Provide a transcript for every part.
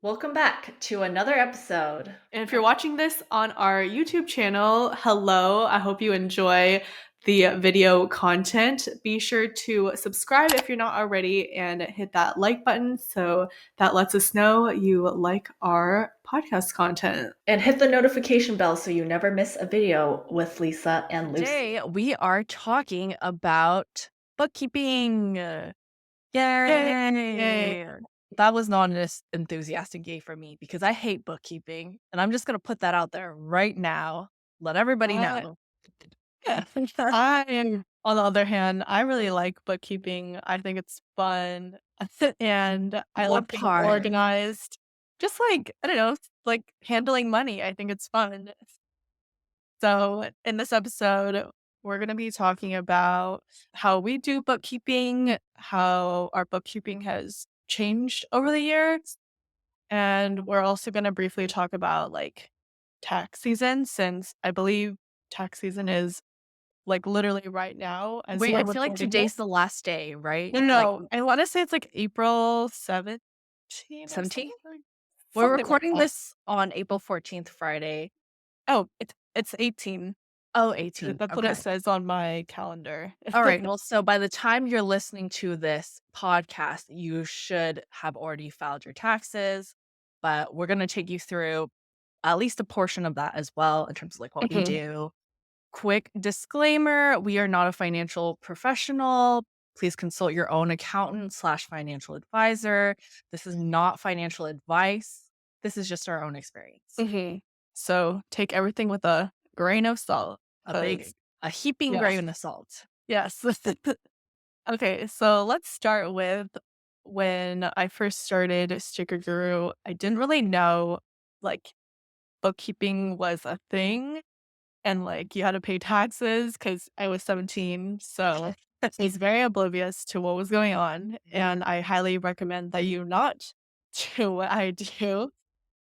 Welcome back to another episode. And if you're watching this on our YouTube channel, hello. I hope you enjoy the video content. Be sure to subscribe if you're not already and hit that like button so that lets us know you like our podcast content. And hit the notification bell so you never miss a video with Lisa and Lucy. Today we are talking about bookkeeping. Yay! Yay. That was not an enthusiastic yay for me because I hate bookkeeping, and I'm just gonna put that out there right now. Let everybody know. I, on the other hand, I really like bookkeeping. I think it's fun and I What like being part? organized. Just like, I don't know, like handling money. I think it's fun. So, in this episode, we're going to be talking about how we do bookkeeping, how our bookkeeping has changed over the years. And we're also going to briefly talk about like tax season, since I believe tax season is like literally right now as Wait, we're I feel like recording this. today's the last day, right? No, Like no, I want to say it's like April 17th or 17th? something. We're Something like recording that. this on April 14th, Friday. Oh, it's 18. Oh, 18. That's what it Okay. says on my calendar. All right. Well, so by the time you're listening to this podcast, you should have already filed your taxes, but we're going to take you through at least a portion of that as well in terms of like what we Mhm. do. Quick disclaimer, we are not a financial professional. Please consult your own accountant slash financial advisor. This is not financial advice. This is just our own experience. Mhm. So take everything with a grain of salt. A heaping Yeah. grain of salt. Yes. Okay, so let's start with when I first started Sticker Guru. I didn't really know like bookkeeping was a thing and like you had to pay taxes because I was 17. So I was very oblivious to what was going on. And I highly recommend that you not do what I do.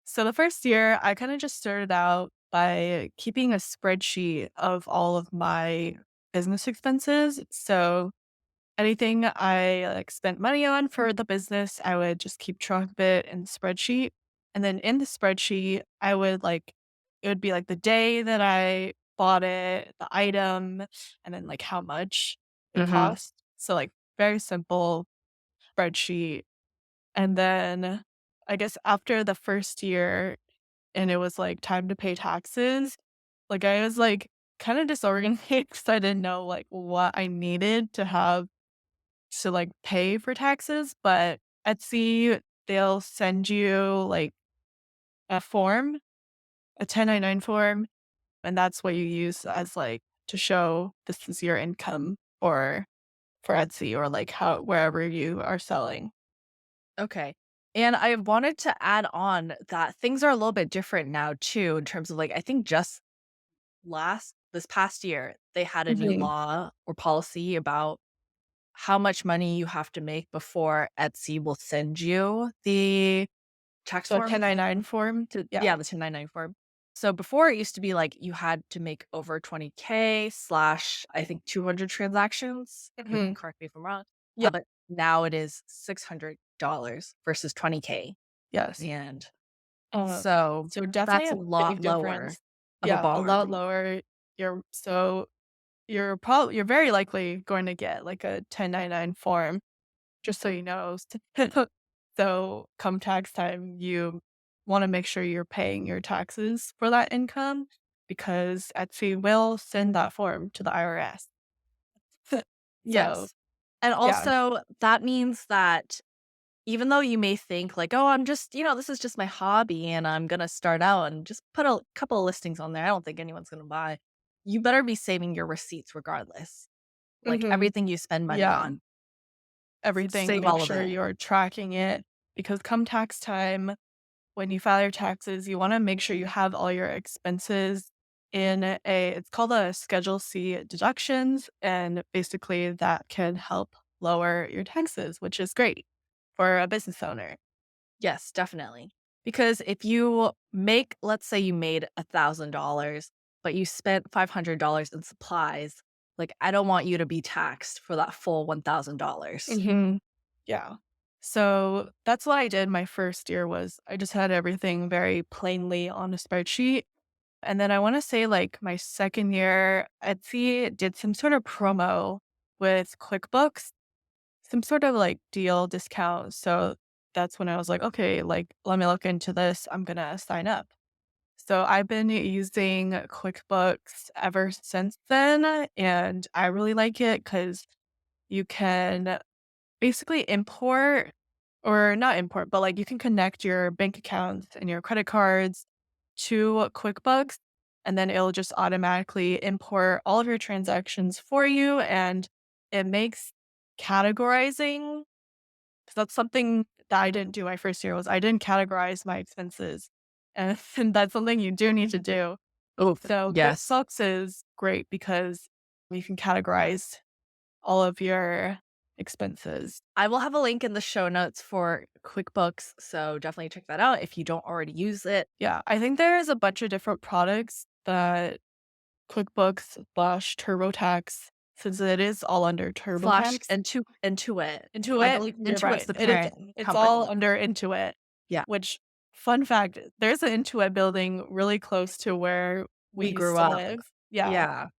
So the first year, I kind of just started out by keeping a spreadsheet of all of my business expenses. So anything I like spent money on for the business, I would just keep track of it in the spreadsheet. And then in the spreadsheet, I would like it would be like the day that I bought it, the item, and then like how much it Mm-hmm. cost. So like very simple spreadsheet. And then I guess after the first year and it was like time to pay taxes, like I was like kind of disorganized because I didn't know like what I needed to have to like pay for taxes. But Etsy, they'll send you like a form, a 1099 form, and that's what you use as like to show this is your income or for Etsy or like how wherever you are selling. Okay. And I wanted to add on that things are a little bit different now too, in terms of like, I think just this past year, they had a new Mhm. law or policy about how much money you have to make before Etsy will send you the tax So a form. 1099 form to yeah. Yeah, the 1099 form. So before it used to be like you had to make over 20K slash, I think 200 transactions. You can Mhm. correct me if I'm wrong. Yeah. But now it is $600 versus 20K. Yes. And Uh, so so definitely that's a a big lot lower difference. of a Yeah, a bar. lot lower. You're very likely going to get like a 1099 form, just so you know. So come tax time, you want to make sure you're paying your taxes for that income because Etsy will send that form to the IRS. So Yes. And yeah. also that means that even though you may think like, oh, I'm just, this is just my hobby and I'm going to start out and just put a couple of listings on there. I don't think anyone's going to buy. You better be saving your receipts regardless. Like Mhm. everything you spend money Yeah. on, Everything, save make all of sure it. you're tracking it because come tax time, when you file your taxes, you want to make sure you have all your expenses in it's called a Schedule C deductions. And basically, that can help lower your taxes, which is great for a business owner. Yes, definitely. Because if you make, let's say you made $1,000, but you spent $500 in supplies, like I don't want you to be taxed for that full $1,000. Hmm. Yeah. So that's what I did my first year was I just had everything very plainly on a spreadsheet. And then I want to say like my second year, Etsy did some sort of promo with QuickBooks, some sort of like deal discount. So that's when I was like, okay, like let me look into this. I'm gonna sign up. So I've been using QuickBooks ever since then, and I really like it because you can basically import or not import, but like you can connect your bank accounts and your credit cards to QuickBooks, and then it'll just automatically import all of your transactions for you. And it makes categorizing, because that's something that I didn't do my first year was I didn't categorize my expenses. And, and that's something you do need to do. Oh, So yes. QuickBooks is great because you can categorize all of your expenses. I will have a link in the show notes for QuickBooks, so definitely check that out if you don't already use it. Yeah, I think there's a bunch of different products that QuickBooks slash TurboTax, since it is all under Slash TurboTax. Intuit. I Intuit, believe you're Intuit's right. the It is. parent It's all company. under Intuit. Yeah, Which, fun fact, there's an Intuit building really close to where we we used grew to up. live. Yeah, Yeah.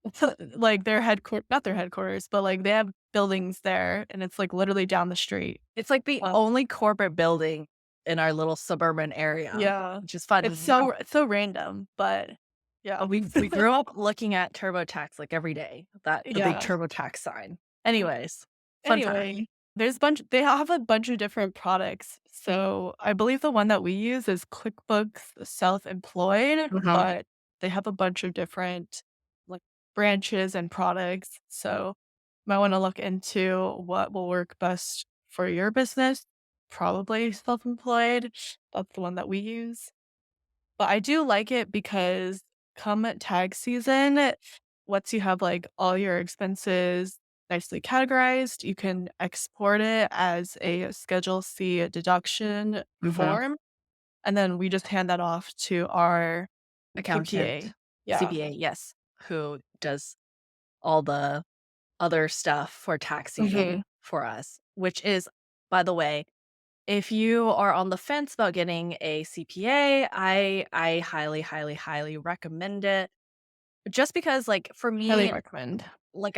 like their headquarters, not their headquarters, but like they have buildings there, and it's like literally down the street. It's like the Well, only corporate building in our little suburban area, yeah, which is fun. it's so random, but yeah, We grew up looking at TurboTax like every day, the big yeah. TurboTax sign. Anyways, fun fact. Anyway, they have a bunch of different products. So I believe the one that we use is QuickBooks Self-Employed, Mhm. but they have a bunch of different like branches and products. So might want to look into what will work best for your business. Probably self-employed. That's the one that we use. But I do like it because come tag season, once you have like all your expenses nicely categorized, you can export it as a Schedule C deduction Mhm. form. And then we just hand that off to our CPA. Accountant, Yeah. CPA, yes, who does all the other stuff for tax season Hmm. for us, which is, by the way, if you are on the fence about getting a CPA, I highly, highly, highly recommend it. Just because, like, for Highly me, recommend. like,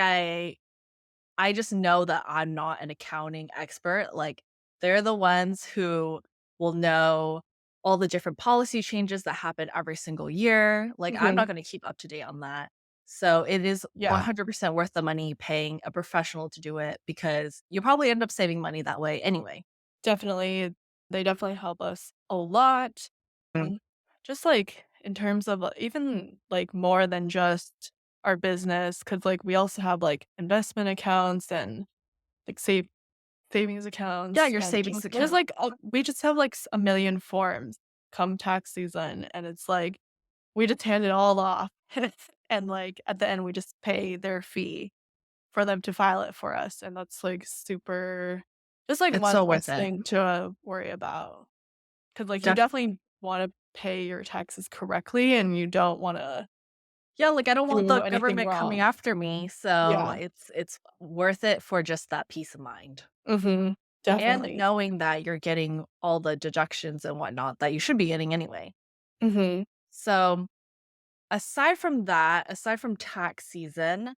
I just know that I'm not an accounting expert. Like, they're the ones who will know all the different policy changes that happen every single year. Like, I'm Hmm. not gonna keep up to date on that. So, it is Yeah, 100% worth the money paying a professional to do it because you'll probably end up saving money that way anyway. definitely. They definitely help us a lot. Mm. Mm. Just like in terms of even like more than just our business, because like we also have like investment accounts and like savings Yeah, accounts, your and savings just there's account. like we just have like a million forms come tax season, and it's like we just hand it all off, and like at the end we just pay their fee for them to file it for us, and that's like super, just like It's one so worth less it. thing to worry about. 'Cause, like, you Def definitely wanna pay your taxes correctly, and you don't wanna Yeah, like, I don't want do the anything government coming wrong. after me, so Yeah. it's worth it for just that peace of mind. Mhm. And Definitely. knowing that you're getting all the deductions and whatnot that you should be getting anyway. Mhm. So, aside from that, aside from tax season,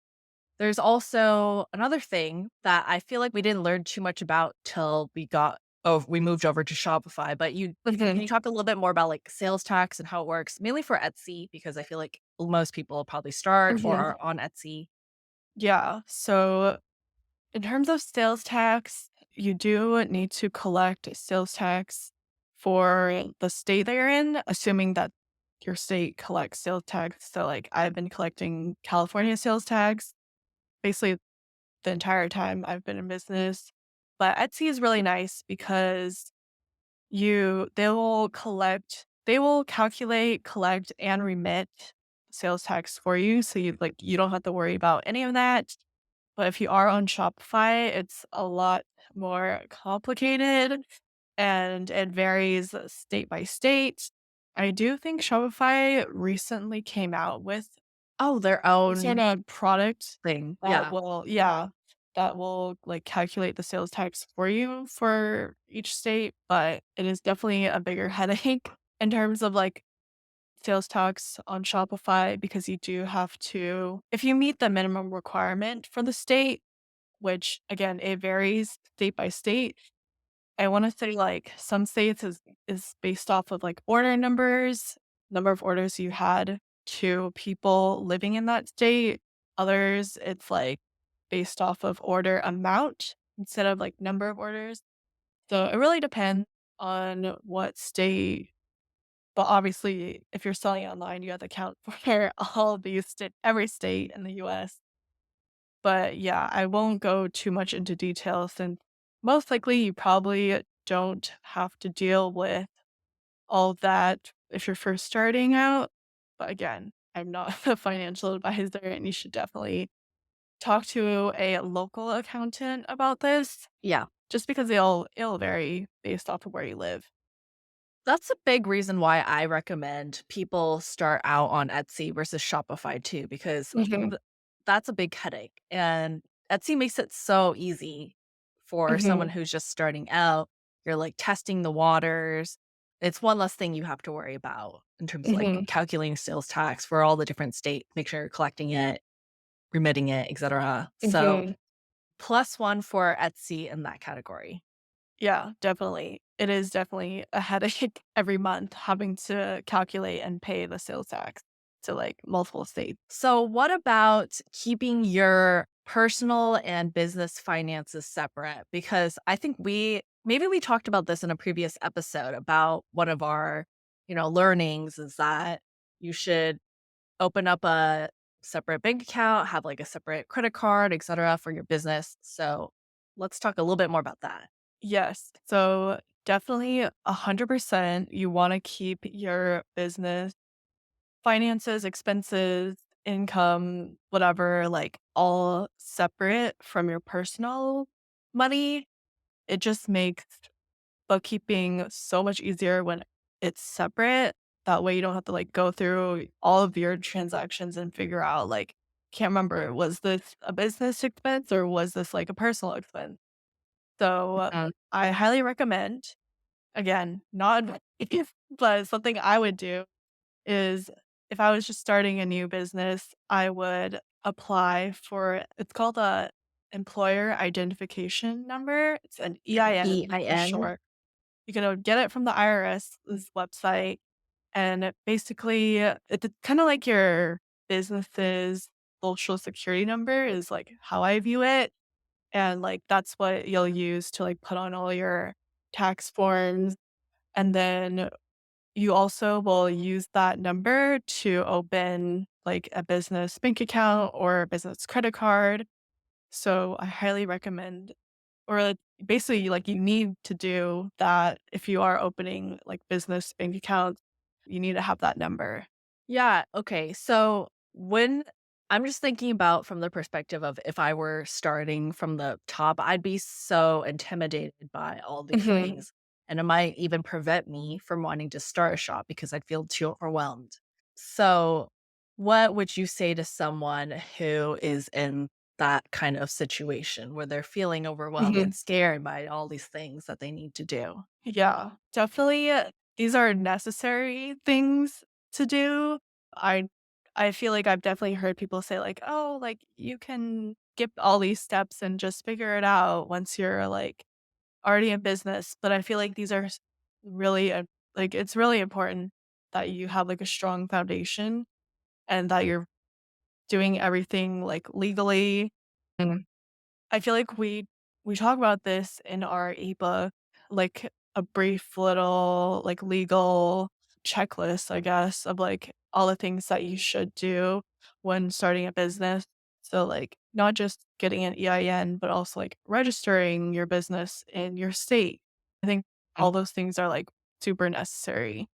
there's also another thing that I feel like we didn't learn too much about till we moved over to Shopify, but you can Mhm. you talk a little bit more about, like, sales tax and how it works? Mainly for Etsy, because I feel like most people probably start or Mhm. are on Etsy. Yeah. So, in terms of sales tax, you do need to collect sales tax for the state that you're in, assuming that your state collects sales tax. So, like, I've been collecting California sales tax basically the entire time I've been in business. But Etsy is really nice because they will calculate, collect, and remit sales tax for you. So you don't have to worry about any of that. But if you are on Shopify, it's a lot more complicated and it varies state by state. I do think Shopify recently came out with Oh, their some sort own of product thing. that Yeah. will, yeah. that will like calculate the sales tax for you for each state, but it is definitely a bigger headache in terms of like sales tax on Shopify because you do have to, if you meet the minimum requirement for the state, which again, it varies state by state. I want to say like some states is based off of like order numbers, number of orders you had to people living in that state. Others, it's like based off of order amount instead of like number of orders. So it really depends on what state. But obviously, if you're selling online, you have to account for all of these every state in the US. But yeah, I won't go too much into detail since most likely you probably don't have to deal with all of that if you're first starting out. But again, I'm not a financial advisor, and you should definitely talk to a local accountant about this Yeah. just because it'll vary based off of where you live. That's a big reason why I recommend people start out on Etsy versus Shopify too, because Mhm, that's a big headache. And Etsy makes it so easy for someone mhm, who's just starting out. You're like testing the waters. It's one less thing you have to worry about in terms of like mhm, calculating sales tax for all the different states, make sure you're collecting it, remitting it, etc. So mhm. plus one for Etsy in that category. Yeah, definitely. It is definitely a headache every month having to calculate and pay the sales tax to like multiple states. So, what about keeping your personal and business finances separate? Because I think maybe we talked about this in a previous episode about one of our, learnings is that you should open up a separate bank account, have like a separate credit card, etc. for your business. So, let's talk a little bit more about that. Yes. So definitely 100% you want to keep your business finances, expenses, income, whatever, like all separate from your personal money. It just makes bookkeeping so much easier when it's separate. That way you don't have to like go through all of your transactions and figure out like, can't remember, was this a business expense or was this like a personal expense? So I highly recommend, again, not advice, but something I would do is if I was just starting a new business, I would apply for it's called a employer identification number. It's an EIN for EIN. short. You can get it from the IRS's website, and basically, it's kind of like your business's social security number is like how I view it, and like that's what you'll use to like put on all your tax forms, and then you also will use that number to open like a business bank account or a business credit card. So I highly recommend, or like, basically, like you need to do that if you are opening like business bank accounts, you need to have that number. Yeah. Okay. So when I'm just thinking about from the perspective of if I were starting from the top, I'd be so intimidated by all these Mhm, things. And it might even prevent me from wanting to start a shop because I'd feel too overwhelmed. So, what would you say to someone who is in that kind of situation where they're feeling overwhelmed mhm. and scared by all these things that they need to do? Yeah, definitely. These are necessary things to do. I I feel like I've definitely heard people say like, "Oh, like you can skip all these steps and just figure it out once you're like already in business." But I feel like these are really like it's really important that you have like a strong foundation and that you're doing everything like legally. I feel like we talk about this in our ebook, like a brief little like legal checklist, I guess, of like all the things that you should do when starting a business. So like not just getting an EIN, but also like registering your business in your state. I think all those things are like super necessary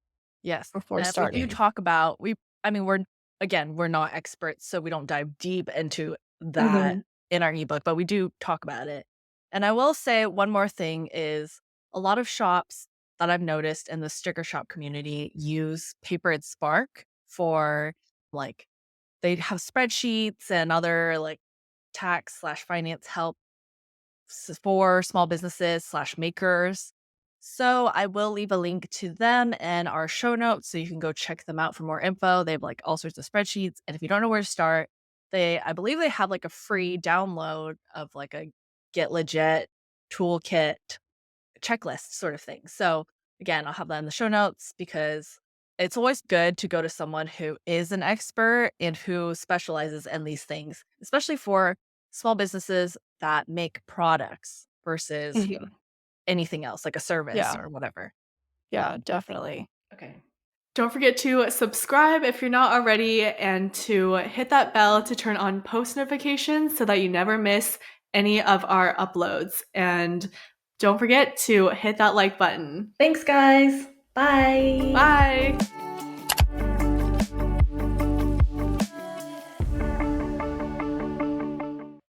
Yes, before and we do starting. talk about I mean, we're not experts, so we don't dive deep into that Mhm. in our ebook, but we do talk about it. And I will say one more thing is a lot of shops that I've noticed in the sticker shop community use Paper and Spark for like they have spreadsheets and other like tax/finance help. for small businesses / makers. So I will leave a link to them in our show notes so you can go check them out for more info. They have like all sorts of spreadsheets. And if you don't know where to start, I believe they have like a free download of like a Get Legit toolkit checklist sort of thing. So again, I'll have that in the show notes because it's always good to go to someone who is an expert and who specializes in these things, especially for small businesses that make products versus Mhm. anything else like a service Yeah. or whatever. Yeah, definitely. Okay. Don't forget to subscribe if you're not already and to hit that bell to turn on post notifications so that you never miss any of our uploads. And don't forget to hit that like button. Thanks, guys. Bye. Bye.